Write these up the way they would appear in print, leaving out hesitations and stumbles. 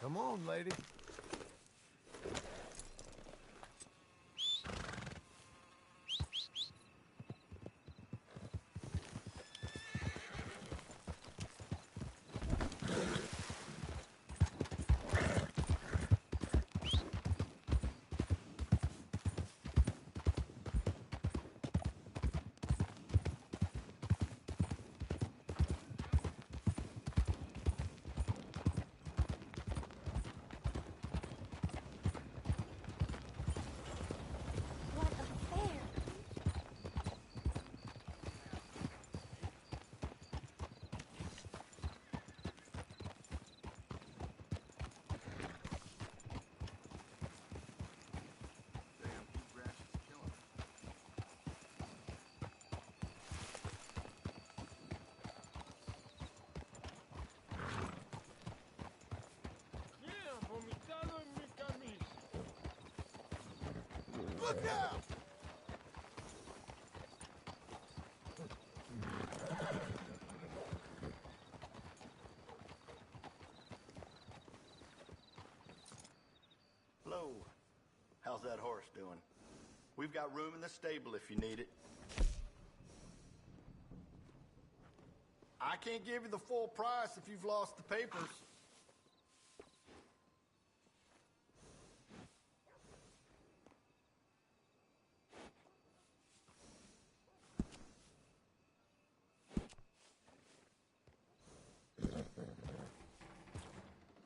Come on, lady. Look out! Hello. How's that horse doing? We've got room in the stable if you need it. I can't give you the full price if you've lost the papers.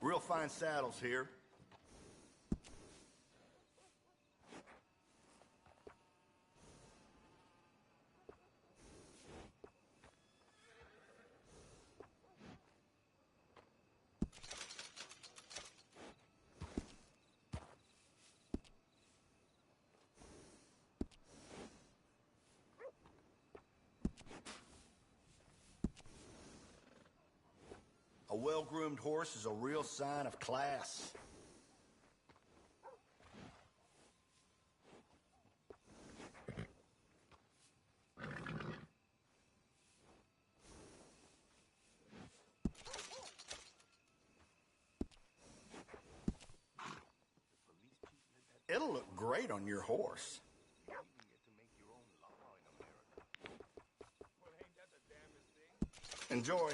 Real fine saddles here. A well-groomed horse is a real sign of class. It'll look great on your horse. Enjoy.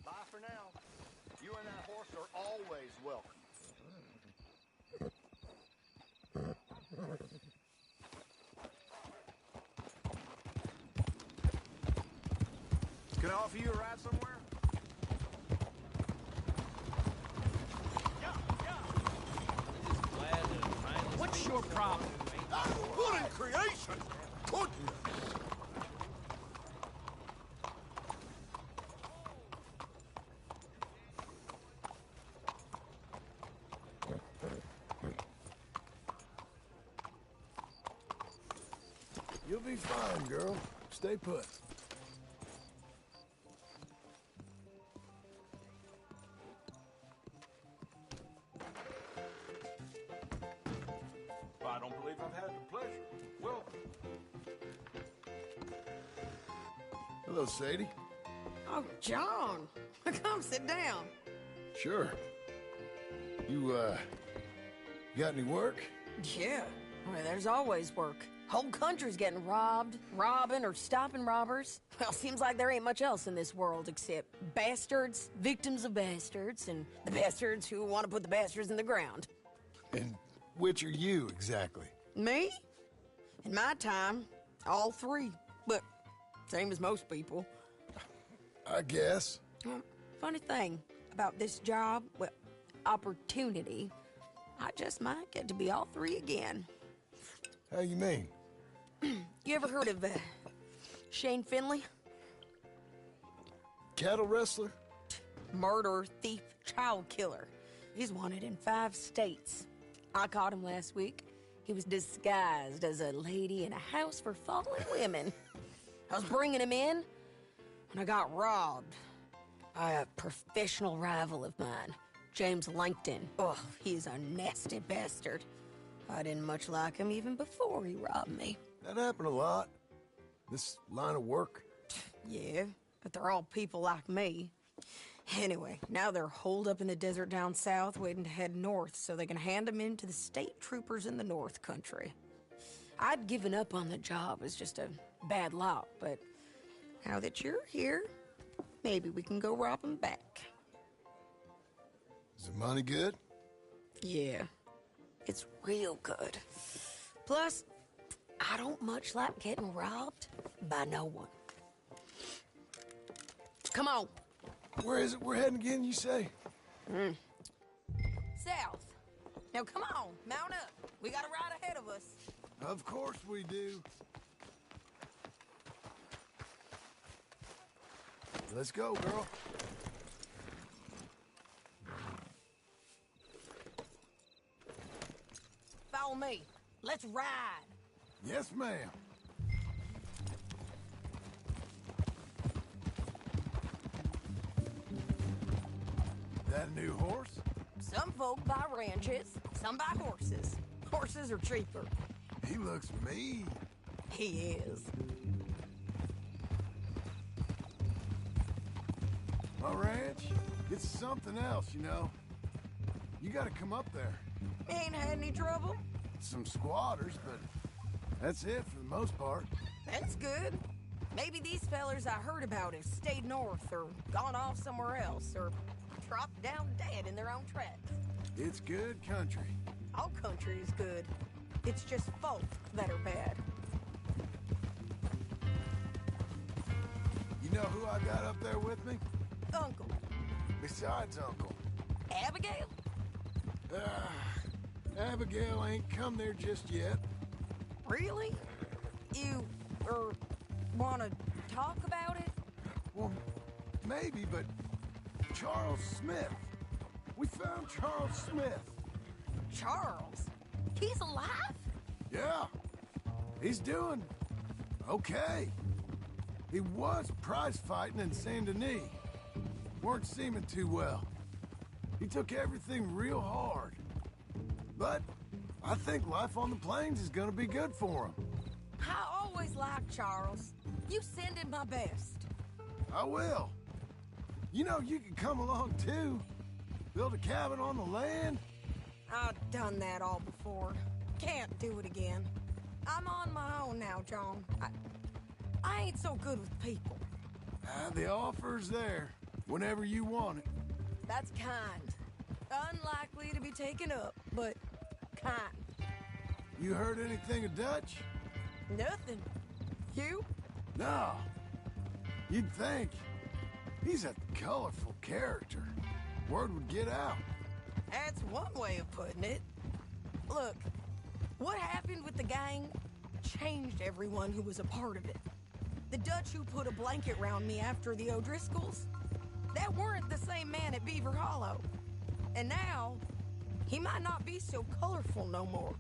Bye for now. You and that horse are always welcome. Can I offer you a ride somewhere? What's your problem? What in creation? Goodness! You'll be fine, girl. Stay put. I don't believe I've had the pleasure. Welcome. Hello, Sadie. Oh, John. Come sit down. Sure. You got any work? Yeah. Well, there's always work. Whole country's getting robbed, robbing, or stopping robbers. Well, seems like there ain't much else in this world except bastards, victims of bastards, and the bastards who want to put the bastards in the ground. And which are you, exactly? Me? In my time, all three. But same as most people. I guess. Funny thing about this job, well, opportunity, I just might get to be all three again. How you mean? You ever heard of Shane Finley? Cattle wrestler? Murderer, thief, child killer. He's wanted in 5 states. I caught him last week. He was disguised as a lady in a house for fallen women. I was bringing him in when I got robbed by a professional rival of mine, James Langton. Oh, he's a nasty bastard. I didn't much like him even before he robbed me. That happened a lot. This line of work. Yeah, but they're all people like me. Anyway, now they're holed up in the desert down south waiting to head north so they can hand them in to the state troopers in the north country. I'd given up on the job as just a bad lot, but now that you're here, maybe we can go rob them back. Is the money good? Yeah, it's real good. Plus, I don't much like getting robbed by no one. Come on. Where is it we're heading again, you say? South. Now come on, mount up. We got a ride ahead of us. Of course we do. Let's go, girl. Follow me. Let's ride. Yes, ma'am. That a new horse? Some folk buy ranches, some buy horses. Horses are cheaper. He looks mean. He is. My ranch, it's something else, you know. You gotta come up there. Ain't had any trouble? Some squatters, but that's it for the most part. That's good. Maybe these fellers I heard about have stayed north or gone off somewhere else or dropped down dead in their own tracks. It's good country. All country is good. It's just folk that are bad. You know who I got up there with me? Uncle. Besides Uncle. Abigail? Abigail ain't come there just yet. Really? You, wanna talk about it? Well, maybe, but Charles Smith. We found Charles Smith. Charles? He's alive? Yeah. He's doing okay. He was prize fighting in Saint Denis. Weren't seeming too well. He took everything real hard. But I think life on the plains is gonna be good for him. I always liked Charles. You send him my best. I will. You know, you can come along too. Build a cabin on the land. I've done that all before. Can't do it again. I'm on my own now, John. I ain't so good with people. The offer's there whenever you want it. That's kind. Unlikely to be taken up, but kind. You heard anything of Dutch? Nothing. You? No. You'd think. He's a colorful character. Word would get out. That's one way of putting it. Look, what happened with the gang changed everyone who was a part of it. The Dutch who put a blanket round me after the O'Driscolls, that weren't the same man at Beaver Hollow. And now, he might not be so colorful no more.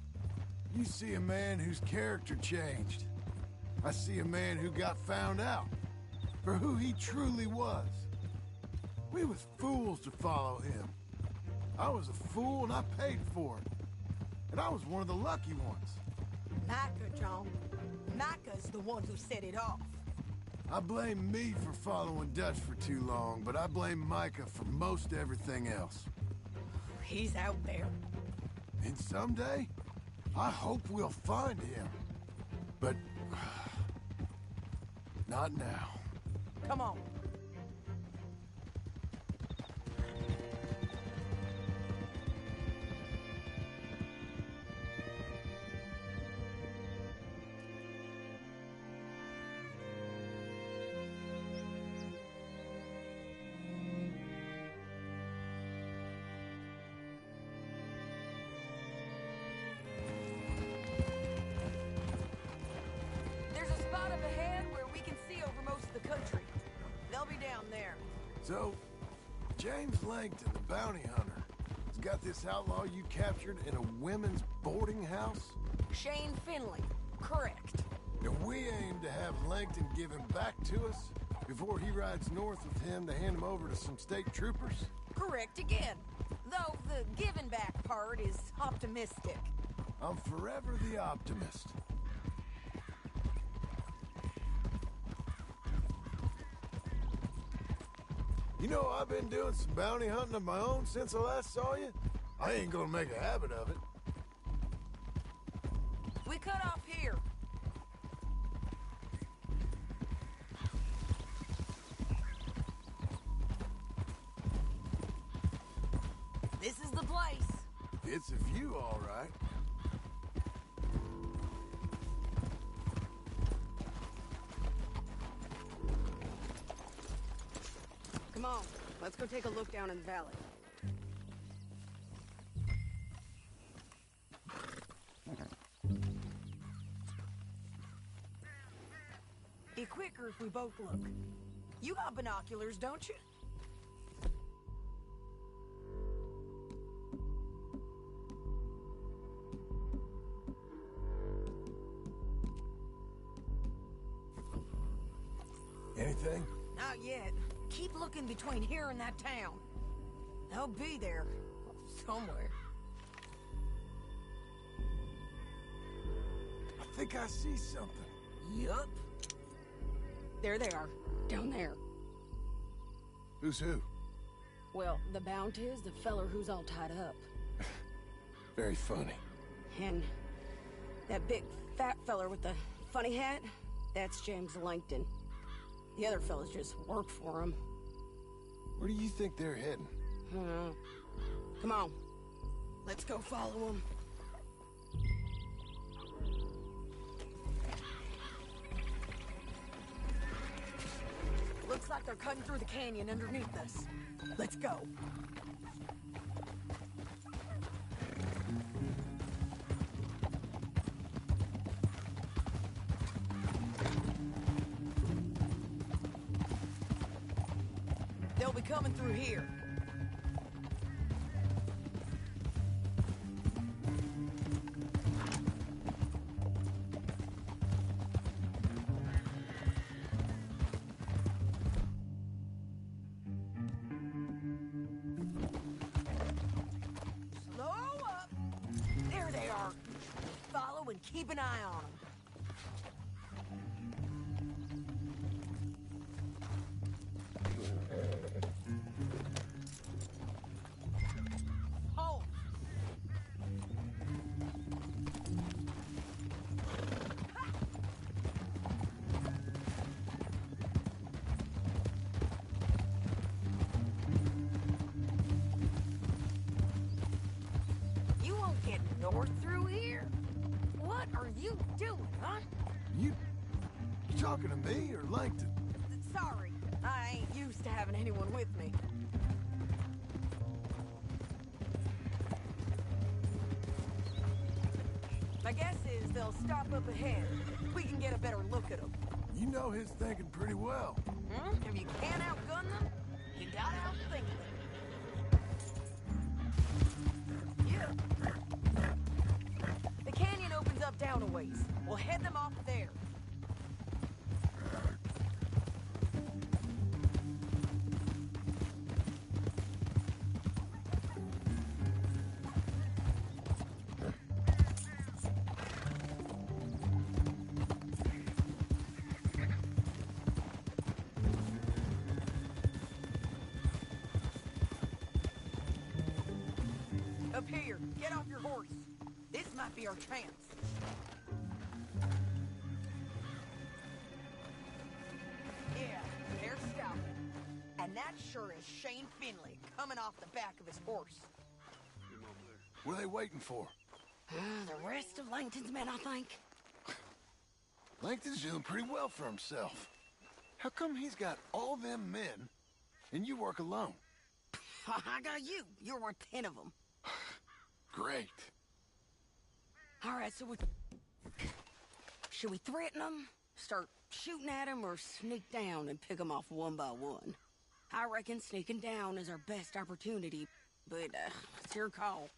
You see a man whose character changed. I see a man who got found out for who he truly was. We was fools to follow him. I was a fool and I paid for it. And I was one of the lucky ones. Micah, John. Micah's the one who set it off. I blame me for following Dutch for too long, but I blame Micah for most everything else. He's out there. And someday, I hope we'll find him. But not now. Come on. There's a spot up ahead where we can see over most of the country. They'll be down there. So, James Langton, the bounty hunter, has got this outlaw you captured in a women's boarding house? Shane Finley. Correct. And we aim to have Langton give him back to us before he rides north with him to hand him over to some state troopers? Correct again. Though the giving back part is optimistic. I'm forever the optimist. You know, I've been doing some bounty hunting of my own since I last saw you. I ain't gonna make a habit of it. We cut off here. This is the place. It's a view, all right. Come on, let's go take a look down in the valley. Be quicker if we both look. You got binoculars, don't you? Anything? Not yet. Keep looking between here and that town. They'll be there. Somewhere. I think I see something. Yup. There they are. Down there. Who's who? Well, the Bounty is the feller who's all tied up. Very funny. And that big fat feller with the funny hat, that's James Langton. The other fellas just work for him. Where do you think they're heading? Come on. Let's go follow them. Looks like they're cutting through the canyon underneath us. Let's go. They'll be coming through here. Slow up. There they are. Follow and keep an eye on them. Hold. You won't get north through here. What are you doing, huh? You talking to me or Langton? Sorry, I ain't used to having anyone with me. My guess is they'll stop up ahead. We can get a better look at them. You know his thinking pretty well. If you can't outgun them, you gotta outthink them. Yeah. The canyon opens up down a ways. We'll head them off there. Up here, get off your horse. This might be our chance. Yeah, they're stopping. And that sure is Shane Finley coming off the back of his horse. What are they waiting for? The rest of Langton's men, I think. Langton's doing pretty well for himself. How come he's got all them men and you work alone? I got you. You're worth 10 of them. Great. All right, so should we threaten them, start shooting at them, or sneak down and pick them off one by one? I reckon sneaking down is our best opportunity, but it's your call.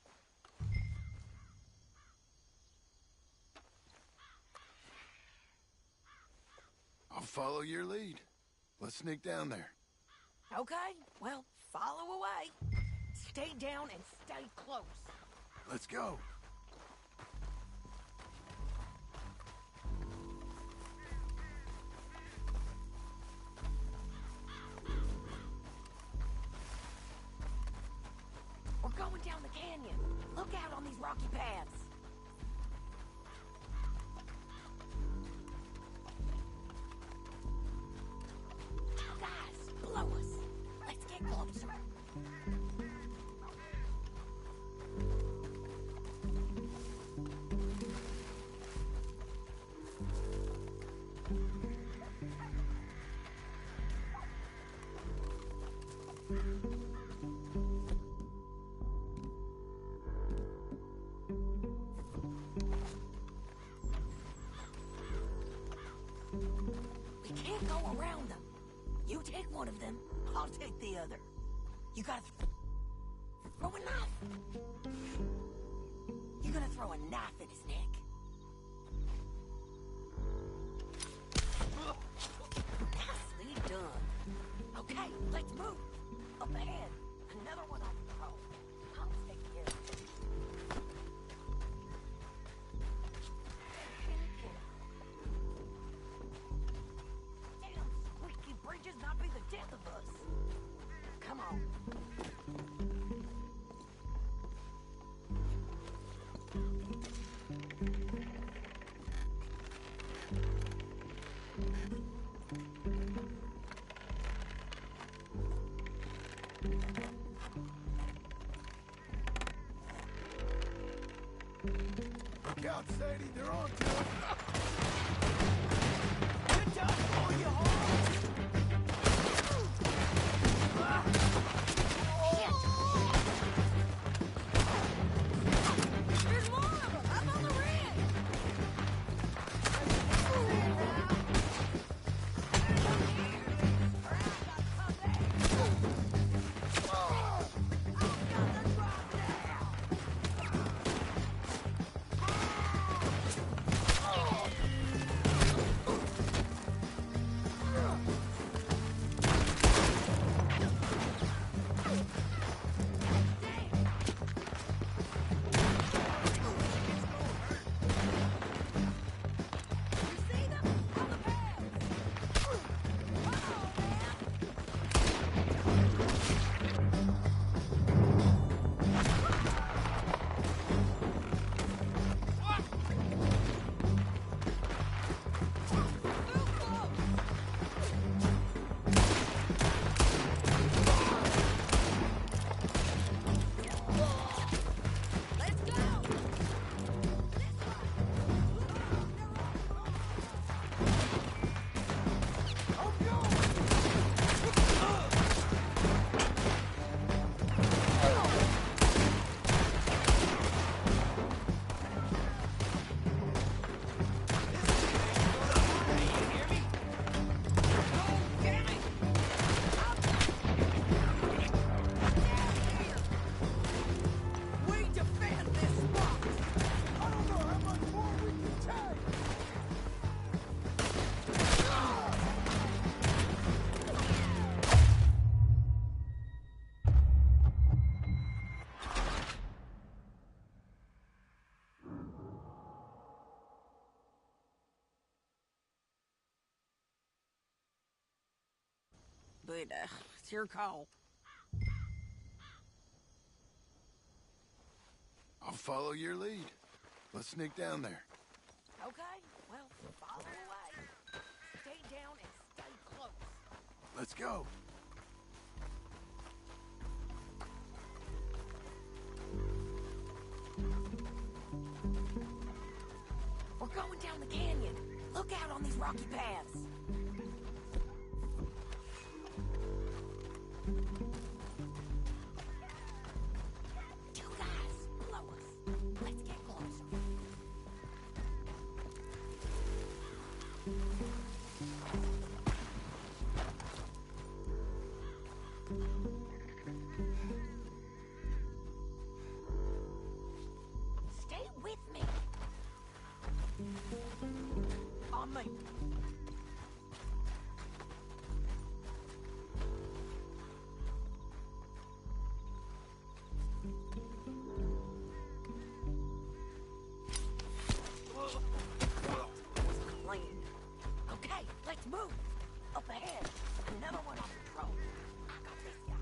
I'll follow your lead. Let's sneak down there. Okay, well, follow away. Stay down and stay close. Let's go. Look out on these rocky paths. Guys, blow us. Let's get closer. We can't go around them. You take one of them, I'll take the other. You gotta throw a knife. You're gonna throw a knife in his neck. Nicely done. Okay, let's move. Up ahead, another one on patrol. I'll take care of it. Damn, squeaky bridges not be the death of us. Come on. Look out, Sadie, they're on to us. Get down on your horse! There's more of them! Up on the ridge! But, it's your call. I'll follow your lead. Let's sneak down there. Okay, well, follow away. Stay down and stay close. Let's go. We're going down the canyon. Look out on these rocky paths. Two guys, blow us. Let's get closer. Stay with me. On me. Clean. Okay, let's move. Up ahead, another one on patrol. I got this guy.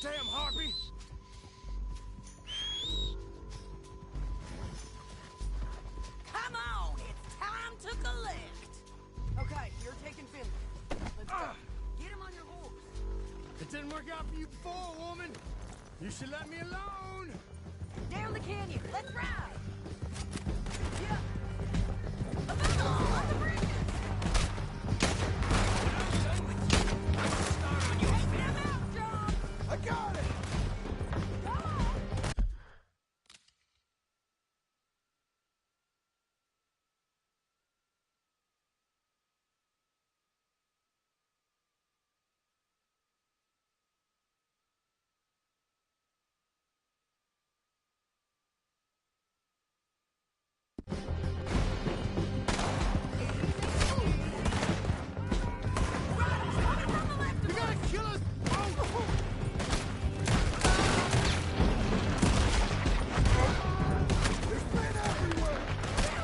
damn harpy! Come on, it's time to collect. Okay, you're taking Finley. Let's go. Get him on your horse. It didn't work out for you before, woman. You should let me alone. Down the canyon. Let's ride. Yeah. On the bridges. Take them out, John. I got it. Go on. You gotta kill us. Oh. There's men everywhere.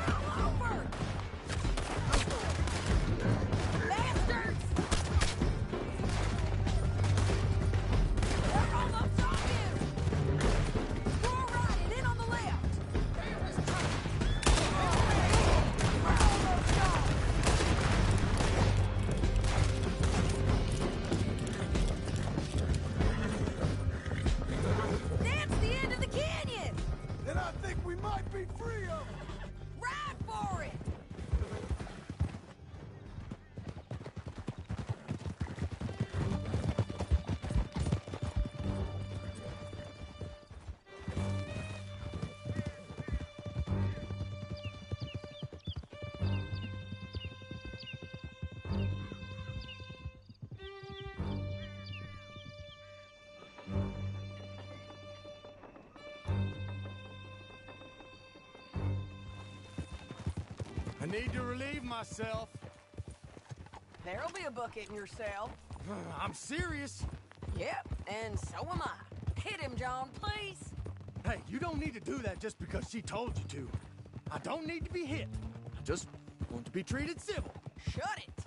All over. Bastards. They're almost on you. Go right and in on the left. Damn, this truck. We're almost gone. That's the end of the canyon. Then I think we might be free of them. Ride for it. I need to relieve myself. There'll be a bucket in your cell. I'm serious. Yep, and so am I. Hit him, John, please. Hey, you don't need to do that just because she told you to. I don't need to be hit. I just want to be treated civil. Shut it.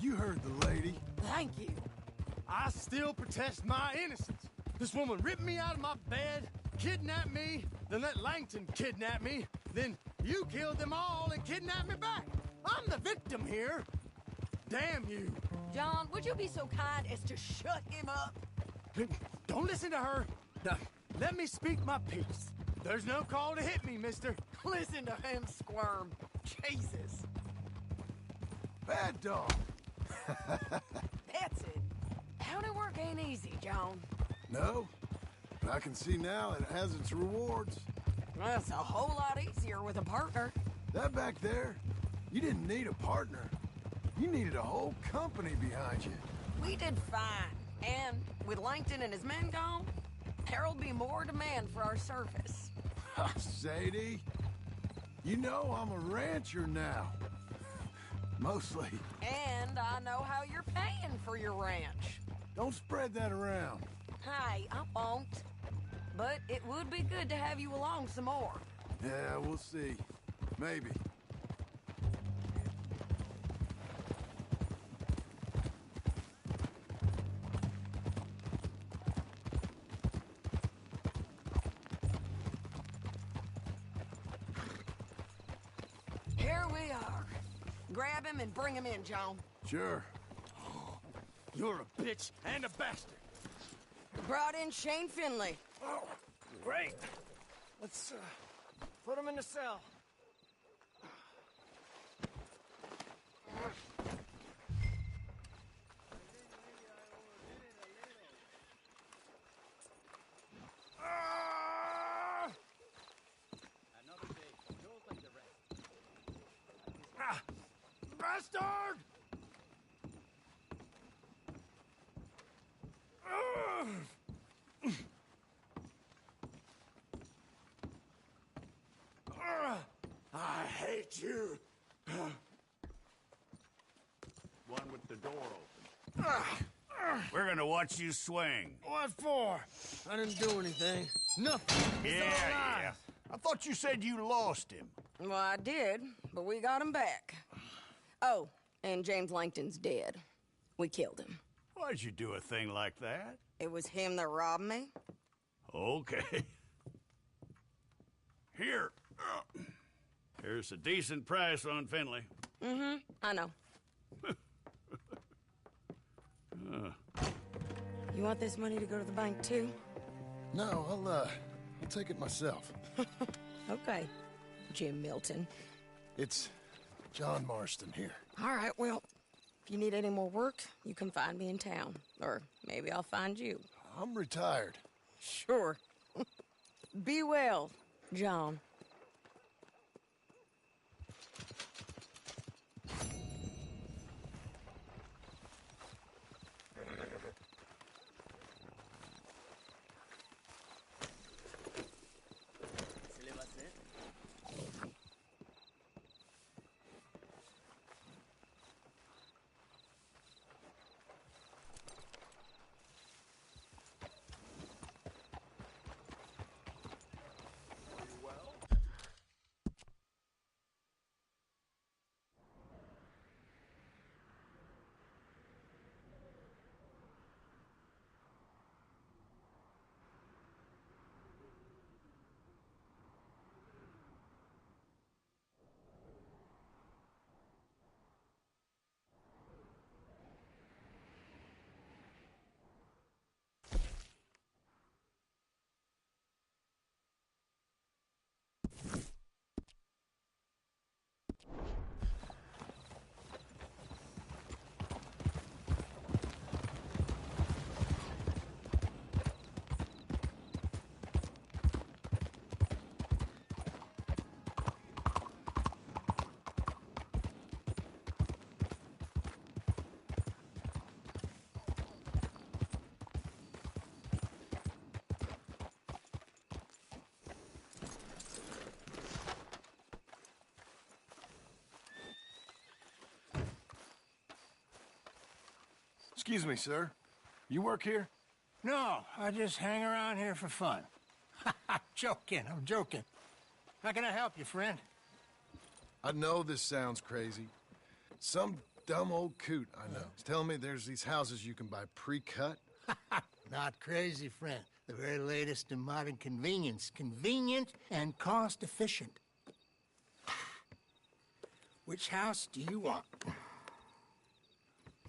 You heard the lady. Thank you. I still protest my innocence. This woman ripped me out of my bed, kidnapped me, then let Langton kidnap me, then you killed them all and kidnapped me back. I'm the victim here. Damn you. John, would you be so kind as to shut him up? Don't listen to her. Now, let me speak my piece. There's no call to hit me, mister. Listen to him squirm. Jesus. Bad dog. That's it. County work ain't easy, John. No, but I can see now it has its rewards. That's a whole lot easier with a partner. That back there, you didn't need a partner. You needed a whole company behind you. We did fine. And with Langton and his men gone, there'll be more demand for our service. Sadie, you know I'm a rancher now. Mostly. And I know how you're paying for your ranch. Don't spread that around. Hey, I won't. But it would be good to have you along some more. Yeah, we'll see. Maybe. Here we are. Grab him and bring him in, John. Sure. You're a bitch and a bastard. Brought in Shane Finley. Oh, great. Let's put him in the cell. Bastard! I hate you. One with the door open. We're gonna watch you swing. What for? I didn't do anything. Nothing. Yeah. I thought you said you lost him. Well, I did, but we got him back. Oh, and James Langton's dead. We killed him. Why'd you do a thing like that? It was him that robbed me? Okay. Here. Here's a decent price on Finley. Mm-hmm, I know. You want this money to go to the bank, too? No, I'll take it myself. Okay, Jim Milton. It's John Marston here. All right, well, if you need any more work, you can find me in town. Or maybe I'll find you. I'm retired. Sure. Be well, John. Excuse me, sir. You work here? No, I just hang around here for fun. I'm joking. How can I help you, friend? I know this sounds crazy. Some dumb old coot I know is telling me there's these houses you can buy pre-cut. Not crazy, friend. The very latest in modern convenience. Convenient and cost-efficient. Which house do you want?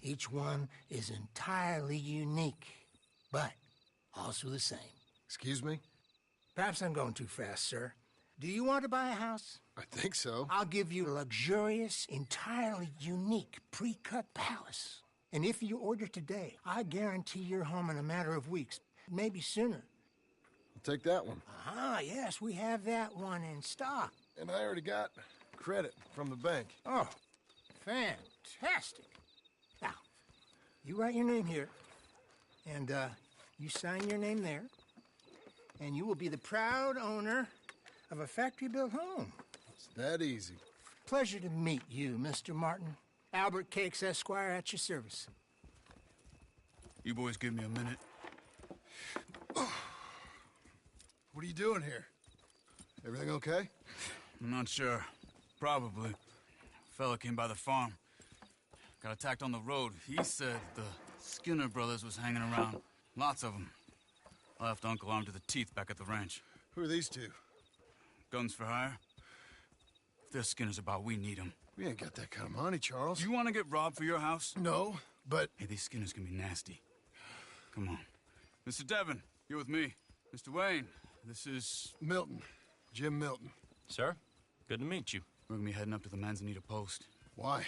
Each one is entirely unique, but also the same. Excuse me? Perhaps I'm going too fast, sir. Do you want to buy a house? I think so. I'll give you a luxurious, entirely unique pre-cut palace. And if you order today, I guarantee you're home in a matter of weeks, maybe sooner. I'll take that one. Ah, yes, we have that one in stock. And I already got credit from the bank. Oh, fantastic. Now, you write your name here, and you sign your name there, and you will be the proud owner of a factory-built home. It's that easy. Pleasure to meet you, Mr. Martin. Albert Cakes, Esquire, at your service. You boys give me a minute. What are you doing here? Everything okay? I'm not sure. Probably. Fella came by the farm. Got attacked on the road. He said the Skinner brothers was hanging around. Lots of them. I left Uncle armed to the teeth back at the ranch. Who are these two? Guns for hire? If they're Skinner's about, we need them. We ain't got that kind of money, Charles. You want to get robbed for your house? No, but... Hey, these Skinners can be nasty. Come on. Mr. Devon, you're with me. Mr. Wayne, this is... Milton. Jim Milton. Sir, good to meet you. We're gonna be heading up to the Manzanita post. Why?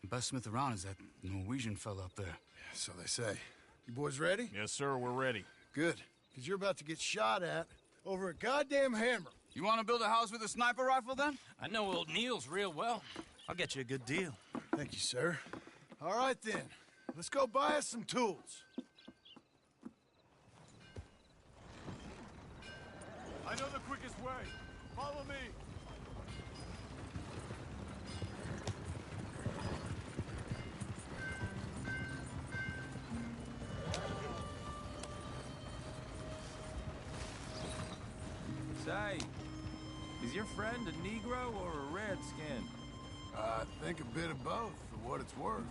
The best smith around is that Norwegian fella up there. So they say. You boys ready? Yes, sir, we're ready. Good. Because you're about to get shot at over a goddamn hammer. You want to build a house with a sniper rifle, then? I know old Neil's real well. I'll get you a good deal. Thank you, sir. All right, then. Let's go buy us some tools. I know the quickest way. Follow me. Say, is your friend a Negro or a Redskin? I think a bit of both, for what it's worth.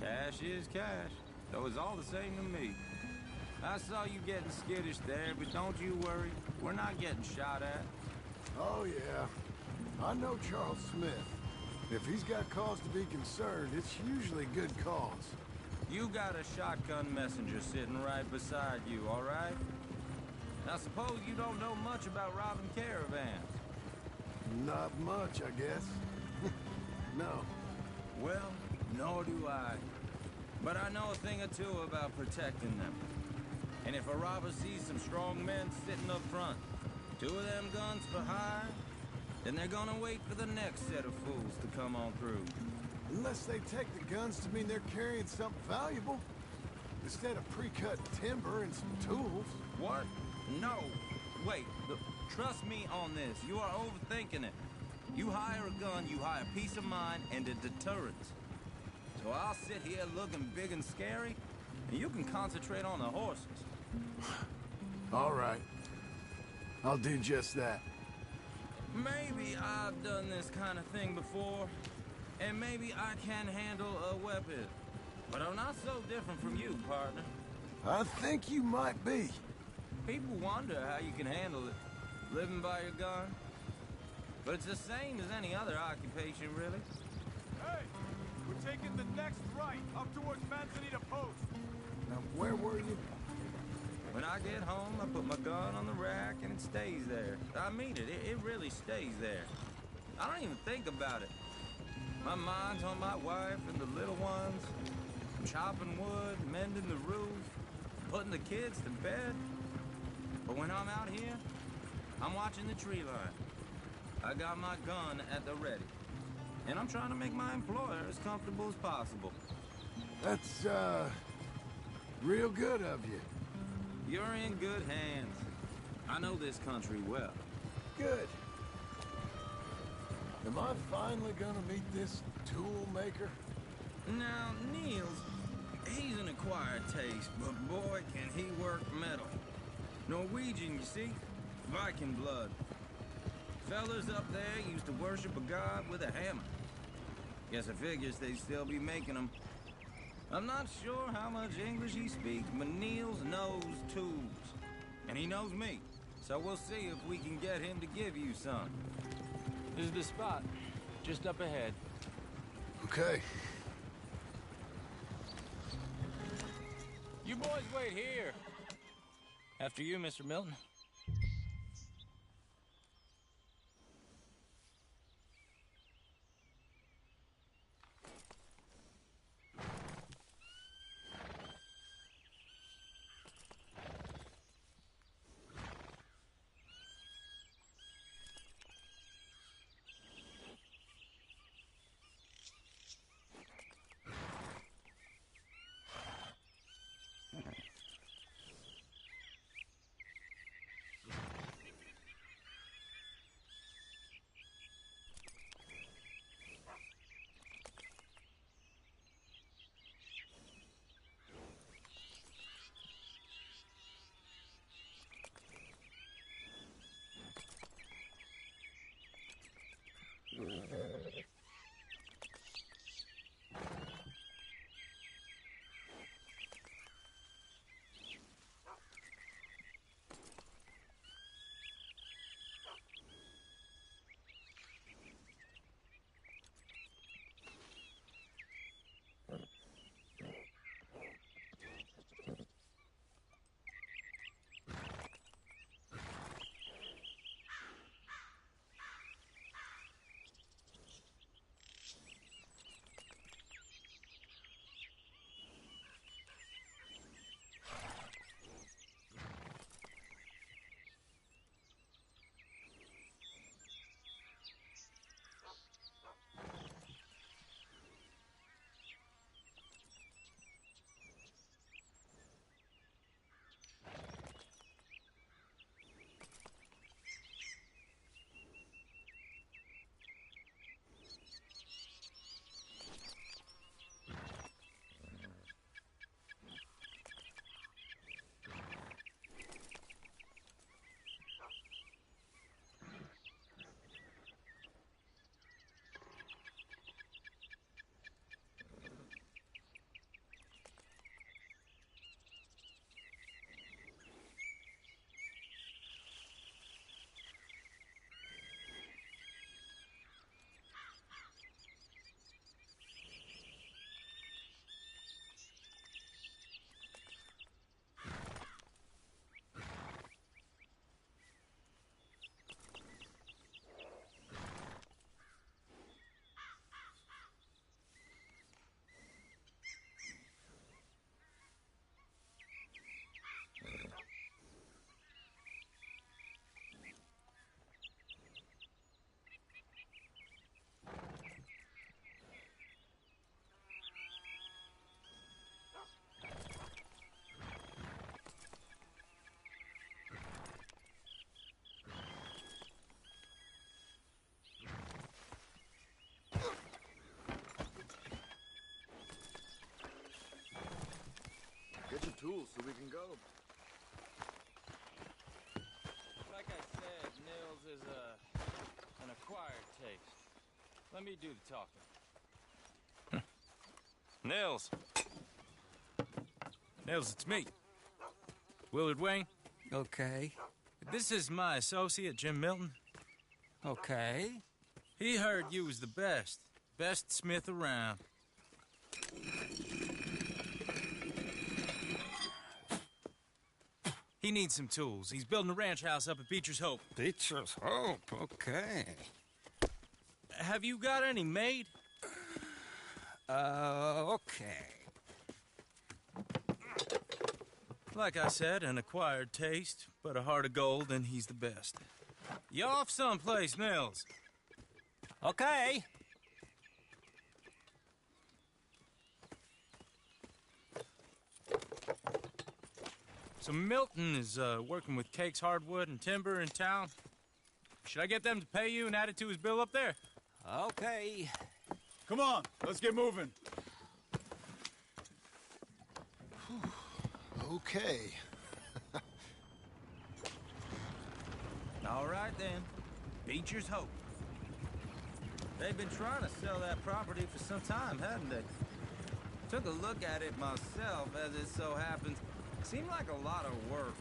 Cash is cash, though it's all the same to me. I saw you getting skittish there, but don't you worry. We're not getting shot at. Oh, yeah. I know Charles Smith. If he's got cause to be concerned, it's usually good cause. You got a shotgun messenger sitting right beside you, all right? Now, suppose you don't know much about robbing caravans. Not much, I guess. No. Well, nor do I. But I know a thing or two about protecting them. And if a robber sees some strong men sitting up front, 2 of them guns for hire, then they're gonna wait for the next set of fools to come on through. Unless they take the guns to mean they're carrying something valuable. Instead of pre-cut timber and some tools. What? No. Wait, trust me on this. You are overthinking it. You hire a gun, you hire peace of mind and a deterrent. So I'll sit here looking big and scary, and you can concentrate on the horses. All right. I'll do just that. Maybe I've done this kind of thing before, and maybe I can handle a weapon. But I'm not so different from you, partner. I think you might be. People wonder how you can handle it, living by your gun. But it's the same as any other occupation, really. Hey, we're taking the next right, up towards Manzanita Post. Now, where were you? When I get home, I put my gun on the rack and it stays there. I mean it, it really stays there. I don't even think about it. My mind's on my wife and the little ones. I'm chopping wood, mending the roof, putting the kids to bed. But when I'm out here, I'm watching the tree line. I got my gun at the ready. And I'm trying to make my employer as comfortable as possible. That's, real good of you. You're in good hands. I know this country well. Good. Am I finally gonna meet this tool maker? Now, Niels, he's an acquired taste, but boy, can he work metal. Norwegian, you see? Viking blood. Fellas up there used to worship a god with a hammer. Guess I figures they'd still be making them. I'm not sure how much English he speaks, but Niels knows tools. And he knows me. So we'll see if we can get him to give you some. This is the spot, just up ahead. Okay. You boys wait here. After you, Mr. Milton. tools so we can go. Like I said, Nils is an acquired taste. Let me do the talking. Nils. Nils, it's me. Willard Wayne. Okay. This is my associate, Jim Milton. Okay. He heard you was the best. Best smith around. He needs some tools. He's building a ranch house up at Beecher's Hope. Beecher's Hope, okay. Have you got any made? Okay. Like I said, an acquired taste, but a heart of gold, and he's the best. You off someplace, Nils? Okay. So Milton is working with Cake's Hardwood and Timber in town. Should I get them to pay you and add it to his bill up there? Okay. Come on, let's get moving. Okay. All right, then. Beecher's Hope. They've been trying to sell that property for some time, hadn't they? Took a look at it myself, as it so happens. Seemed like a lot of work.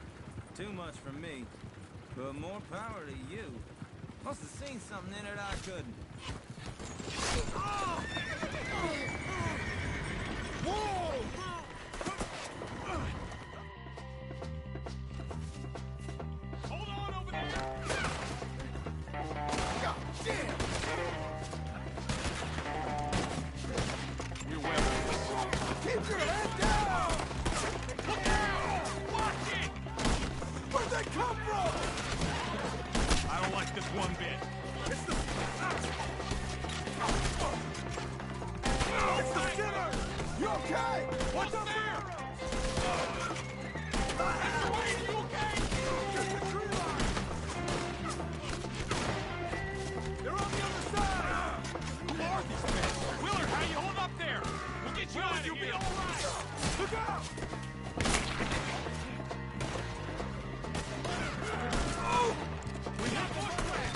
Too much for me. But more power to you. Must have seen something in it I couldn't. Whoa! Hold on over there! God damn! We're well. Keep your head down! Look out! Watch it! Where'd they come from? I don't like this one bit. It's the sinner! You okay? What's up there? Mr. Wayne, you okay? Just the tree line! They're on the other side! Who are these men? Willard, how you hold up there? We'll get you out of here. You'll be all right. Look out! We have one plan.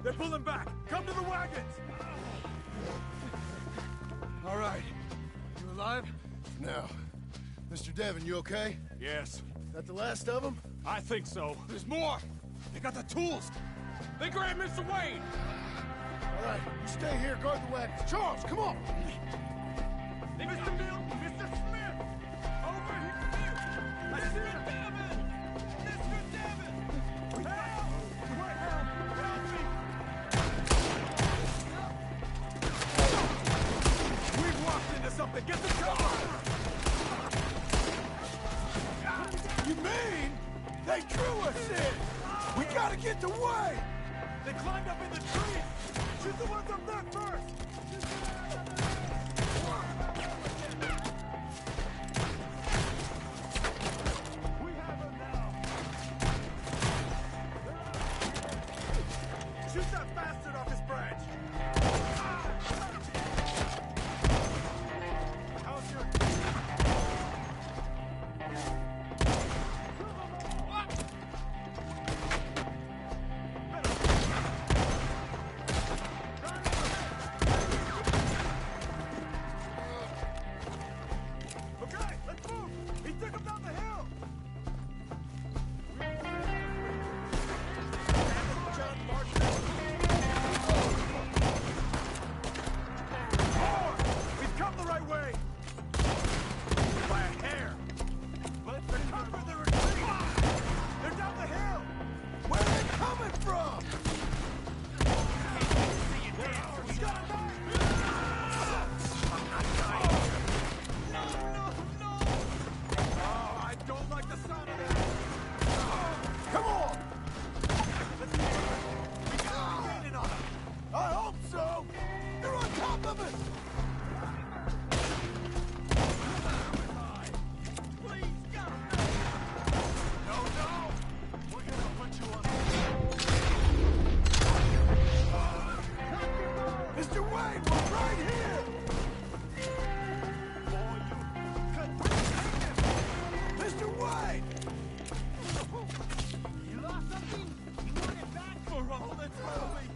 They're pulling back. Come to the wagons. All right. You alive? Now, Mr. Devon, you okay? Yes, That the last of them? I think so. There's more! They got the tools! They grabbed Mr. Wayne! All right, you stay here, guard the wagons. Charles, come on! Hey, Mr. Milton! Mr. Smith! Over here! Mr. Devon! Mr. Devon! Help! Help me! We've walked into something! Get the cover! You mean they drew us in? We gotta get the way! They climbed up in the trees! Shoot the ones up there first! We have them now! Shoot that bastard off his branch! How's your... Okay, let's move! He took him down the hill! John Marshall! Forward! We've come the right way! By a hair! Let's recover the retreat! They're down the hill! Where are they coming from? He's got a knife! No! Oh, I don't like the sound of that! Come on! Let's get it! We can gain it on him! I hope so! They're on top of us! Please, God! No! We're gonna put you on... Mr. Wayne, we're right here! Boy, you... Mr. Wayne! You lost something? You want it back? For all that's holy!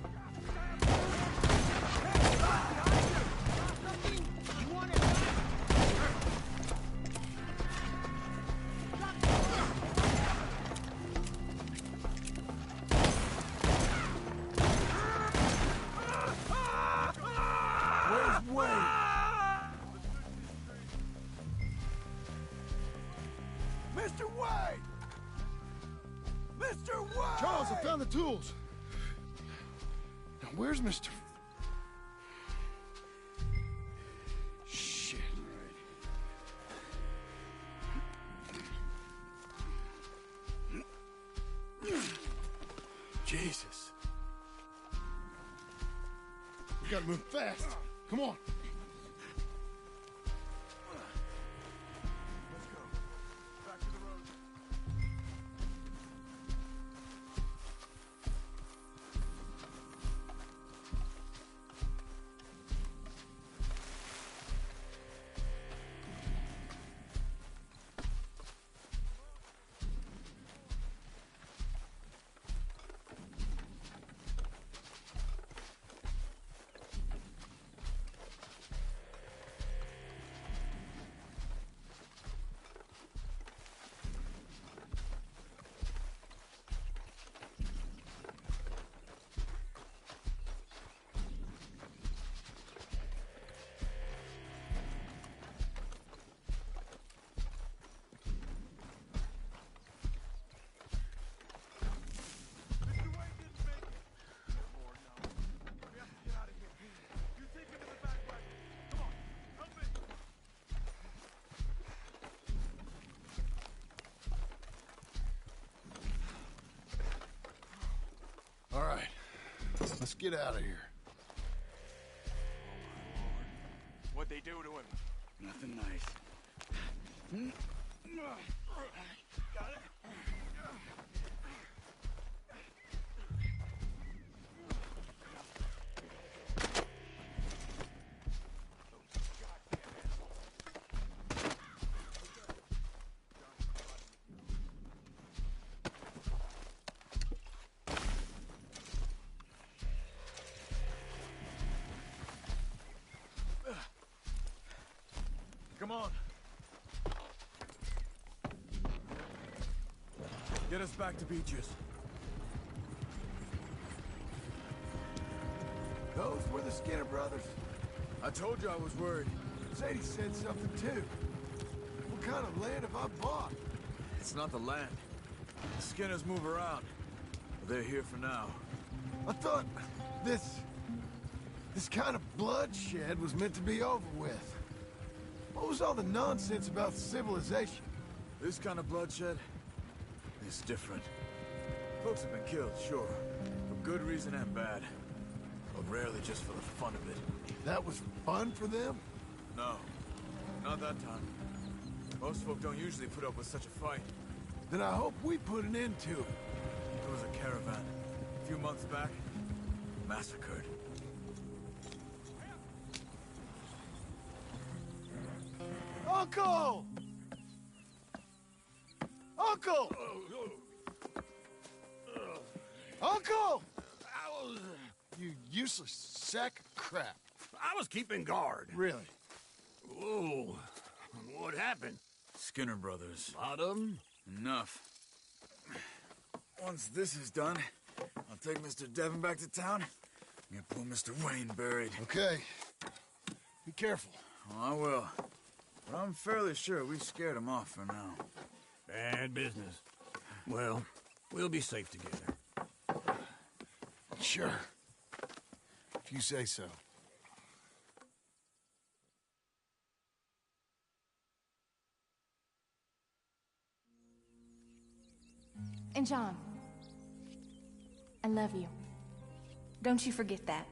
Where's Wayne? Mr. Wayne! Mr. Wayne! Charles, I found the tools. Now, where's Mr. Shit. Jesus. We gotta move fast. Come on. Let's go. Back to the road. All right. Let's get out of here. What'd they do to him? Nothing nice. Got it? Come on. Get us back to Beaches. Those were the Skinner brothers. I told you I was worried. Sadie said something too. What kind of land have I bought? It's not the land. The Skinners move around. But they're here for now. I thought this kind of bloodshed was meant to be over with. What was all the nonsense about civilization? This kind of bloodshed is different. Folks have been killed, sure. For good reason and bad. But rarely just for the fun of it. That was fun for them? No. Not that time. Most folk don't usually put up with such a fight. Then I hope we put an end to it. There was a caravan. A few months back. Massacred. Uncle! Uncle! Uncle! You useless sack of crap. I was keeping guard. Really? Whoa. What happened? Skinner brothers. A lot of them? Enough. Once this is done, I'll take Mr. Devon back to town and get poor Mr. Wayne buried. Okay. Be careful. Oh, I will. But I'm fairly sure we scared him off for now. Bad business. Well, we'll be safe together. Sure. If you say so. And John, I love you. Don't you forget that.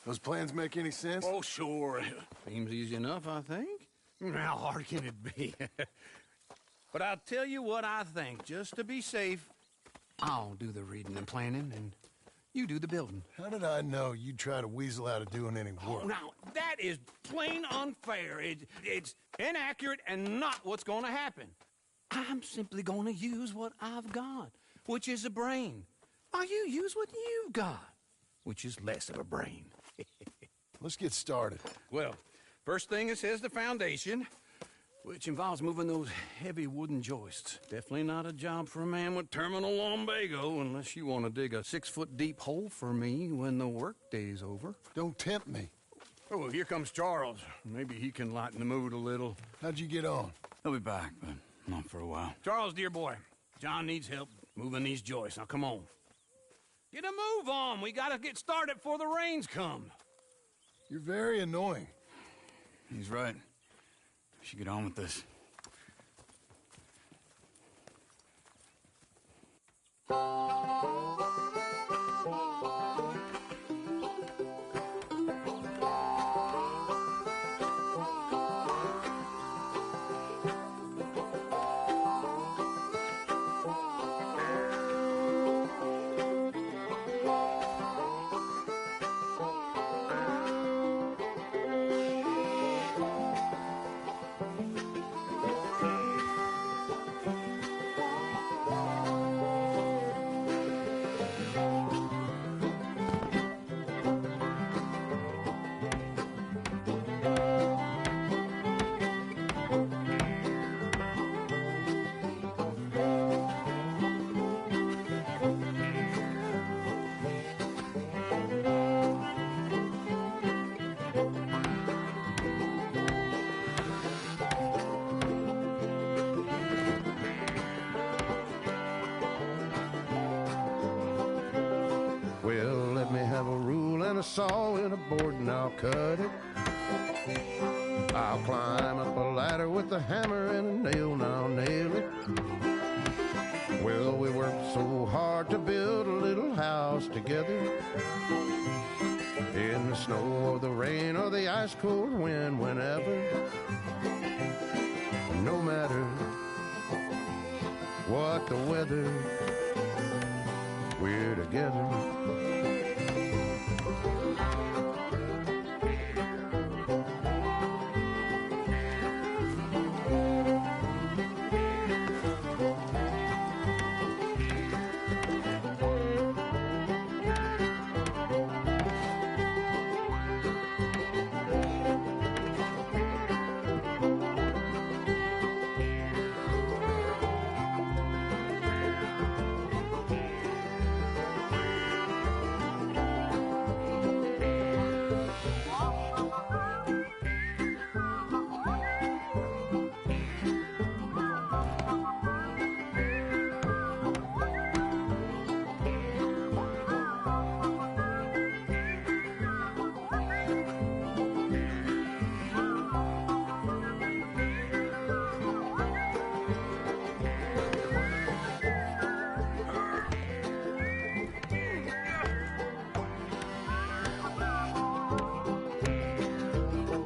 Those plans make any sense? Oh, sure. Seems easy enough, I think. How hard can it be? But I'll tell you what I think. Just to be safe, I'll do the reading and planning, and you do the building. How did I know you'd try to weasel out of doing any work? Oh, now, that is plain unfair. It's inaccurate and not what's going to happen. I'm simply going to use what I've got, which is a brain. While you use what you've got, which is less of a brain. Let's get started. Well, first thing it says the foundation, which involves moving those heavy wooden joists. Definitely not a job for a man with terminal lumbago unless you want to dig a 6-foot deep hole for me when the workday's over. Don't tempt me. Oh, well, here comes Charles. Maybe he can lighten the mood a little. How'd you get on? He'll be back, but not for a while. Charles, dear boy, John needs help moving these joists. Now, come on. Get a move on. We gotta get started before the rains come. You're very annoying. He's right. We should get on with this. Well, let me have a rule and a saw and a board and I'll cut it. I'll climb up a ladder with a hammer and a nail and I'll nail it. Well, we worked so hard to build a little house together. In the snow or the rain or the ice cold wind, whenever. No matter what the weather, we're together.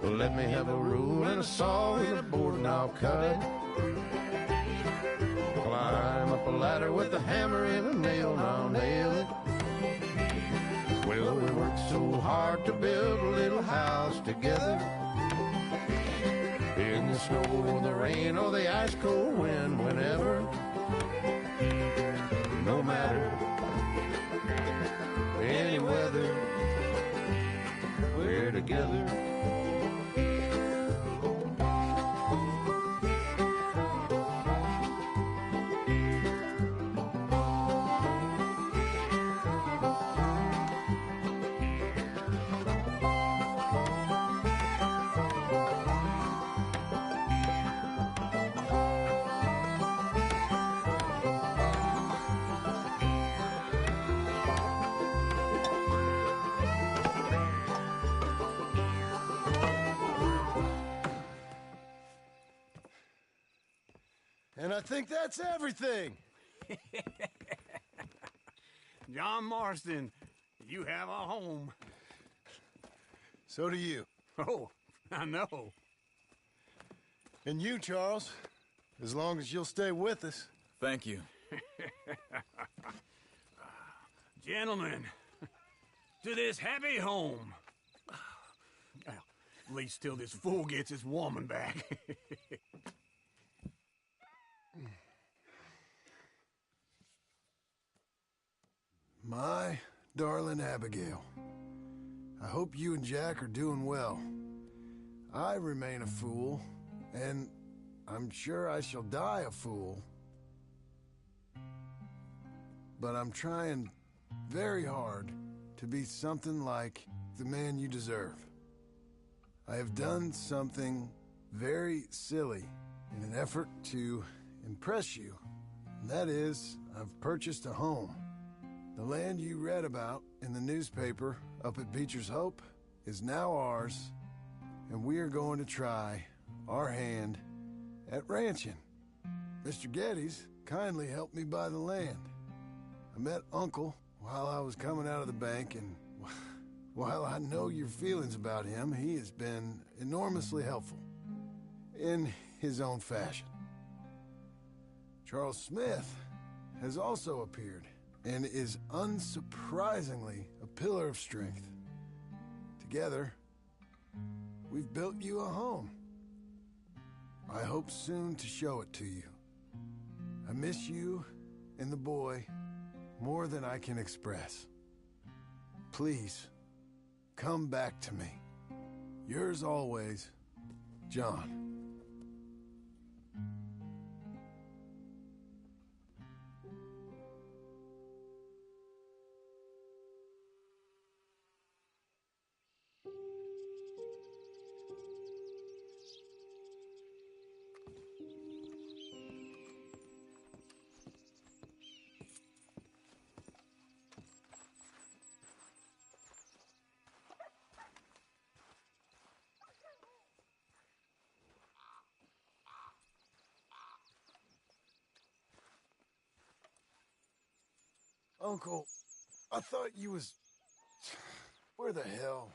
Let me have a rule and a saw and a board and I'll cut it. Climb up a ladder with a hammer and a nail and I'll nail it. Well, we worked so hard to build a little house together. In the snow or the rain or the ice cold wind, whenever. No matter any weather, we're together. And I think that's everything. John Marston, you have a home. So do you. Oh, I know. And you, Charles, as long as you'll stay with us. Thank you. Gentlemen, to this happy home. Well, at least till this fool gets his woman back. My darling Abigail, I hope you and Jack are doing well. I remain a fool, and I'm sure I shall die a fool. But I'm trying very hard to be something like the man you deserve. I have done something very silly in an effort to impress you. And that is, I've purchased a home. The land you read about in the newspaper up at Beecher's Hope is now ours, and we are going to try our hand at ranching. Mr. Geddes kindly helped me buy the land. I met Uncle while I was coming out of the bank, and while I know your feelings about him, he has been enormously helpful in his own fashion. Charles Smith has also appeared and is unsurprisingly a pillar of strength. Together, we've built you a home. I hope soon to show it to you. I miss you and the boy more than I can express. Please, come back to me. Yours always, John. Uncle, I thought you was... Where the hell?